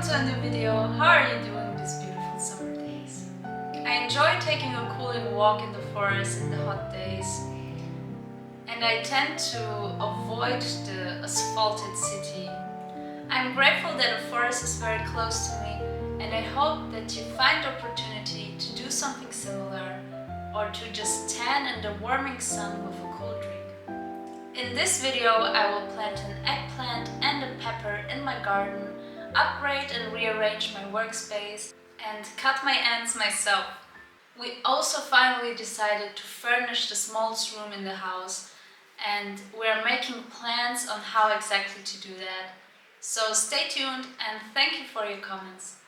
to a new video. How are you doing these beautiful summer days? I enjoy taking a cooling walk in the forest in the hot days, and I tend to avoid the asphalted city. I'm grateful that the forest is very close to me, and I hope that you find the opportunity to do something similar or to just stand in the warming sun with a cool drink. In this video, I will plant an eggplant and a pepper in my garden, upgrade and rearrange my workspace, and cut my ends myself. We also finally decided to furnish the smallest room in the house, and we are making plans on how exactly to do that. So stay tuned and thank you for your comments.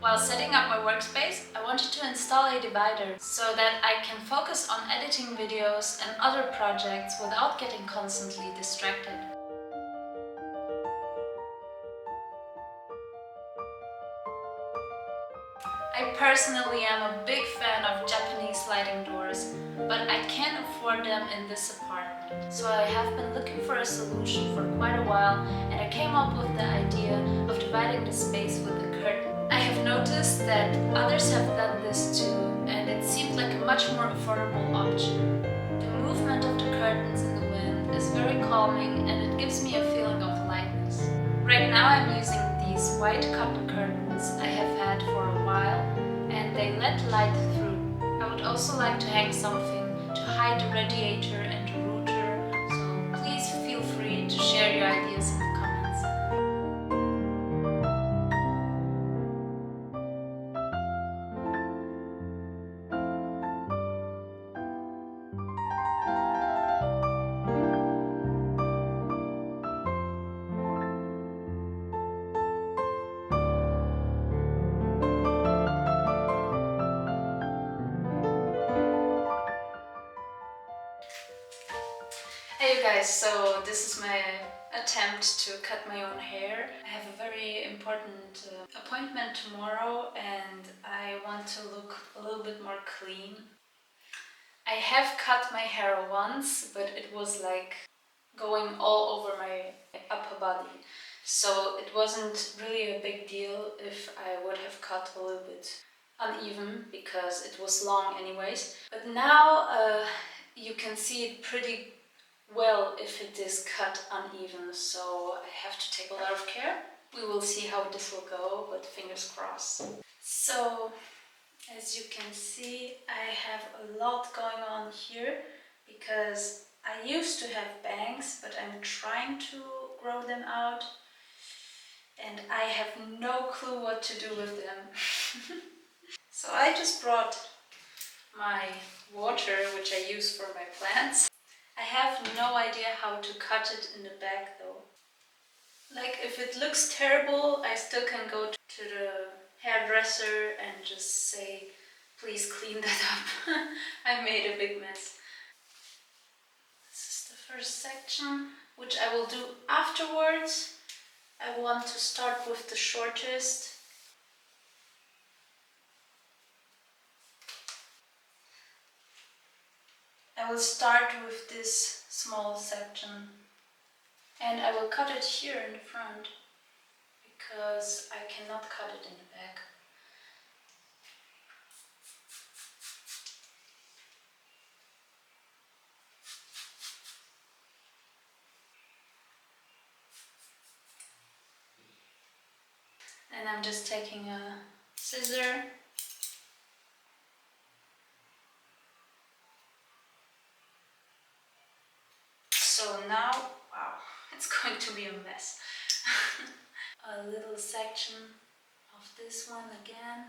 While setting up my workspace, I wanted to install a divider so that I can focus on editing videos and other projects without getting constantly distracted. I personally am a big fan of Japanese sliding doors, but I can't afford them in this apartment. So I have been looking for a solution for quite a while, and I came up with the idea of dividing the space with a curtain. I have noticed that others have done this too, and it seemed like a much more affordable option. The movement of the curtains in the wind is very calming, and it gives me a feeling of lightness. Right now I'm using these white cotton curtains I have had for a while, and they let light through. I would also like to hang something to hide the radiator and the router, so please feel free to share your ideas in the comments. Hey you guys, so this is my attempt to cut my own hair. I have a very important appointment tomorrow and I want to look a little bit more clean. I have cut my hair once, but it was like going all over my upper body. So it wasn't really a big deal if I would have cut a little bit uneven because it was long anyways. But now you can see it pretty well if it is cut uneven, so I have to take a lot of care. We will see how this will go, but fingers crossed. So, as you can see, I have a lot going on here because I used to have bangs, but I'm trying to grow them out and I have no clue what to do with them. So I just brought my water, which I use for my plants. I have no idea how to cut it in the back though. Like, if it looks terrible, I still can go to the hairdresser and just say, please clean that up. I made a big mess. This is the first section, which I will do afterwards. I want to start with the shortest. I will start with this small section. And I will cut it here in the front because I cannot cut it in the back. And I'm just taking a scissor. So now, wow, it's going to be a mess. A little section of this one again.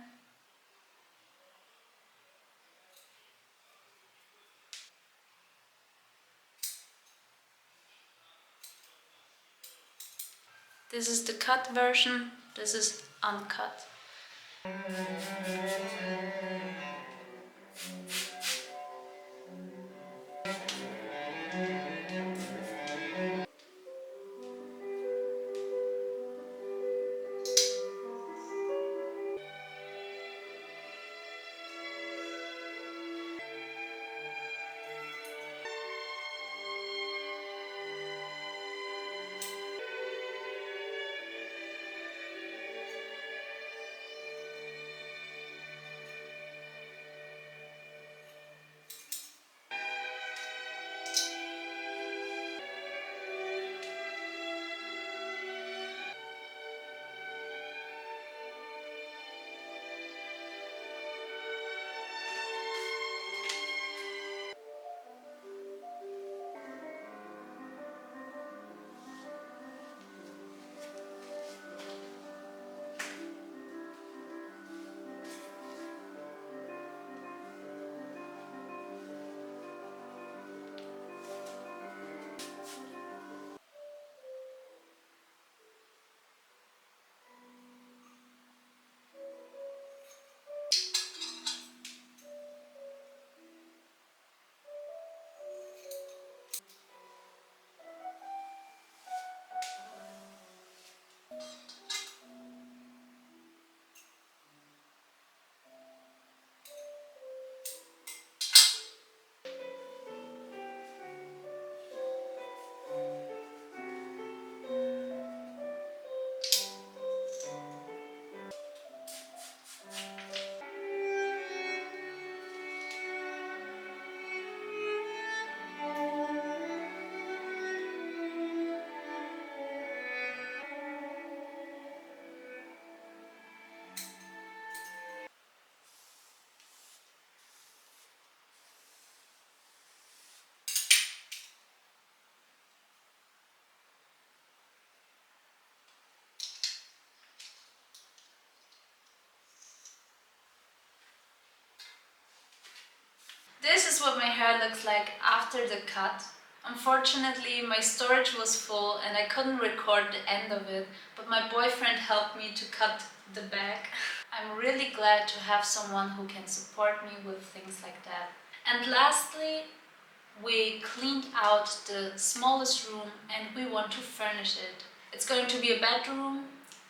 This is the cut version, this is uncut. This is what my hair looks like after the cut. Unfortunately, my storage was full and I couldn't record the end of it, but my boyfriend helped me to cut the back. I'm really glad to have someone who can support me with things like that. And lastly, we cleaned out the smallest room and we want to furnish it. It's going to be a bedroom,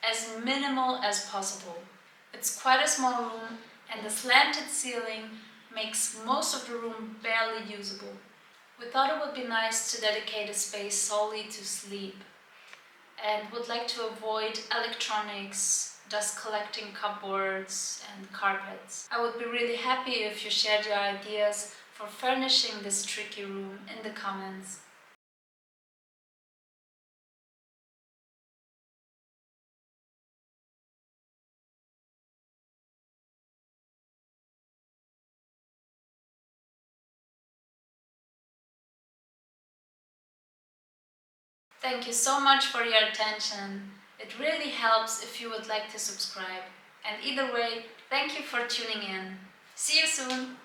as minimal as possible. It's quite a small room and the slanted ceiling makes most of the room barely usable. We thought it would be nice to dedicate a space solely to sleep and would like to avoid electronics, dust collecting cupboards and carpets. I would be really happy if you shared your ideas for furnishing this tricky room in the comments. Thank you so much for your attention. It really helps if you would like to subscribe. And either way, thank you for tuning in. See you soon!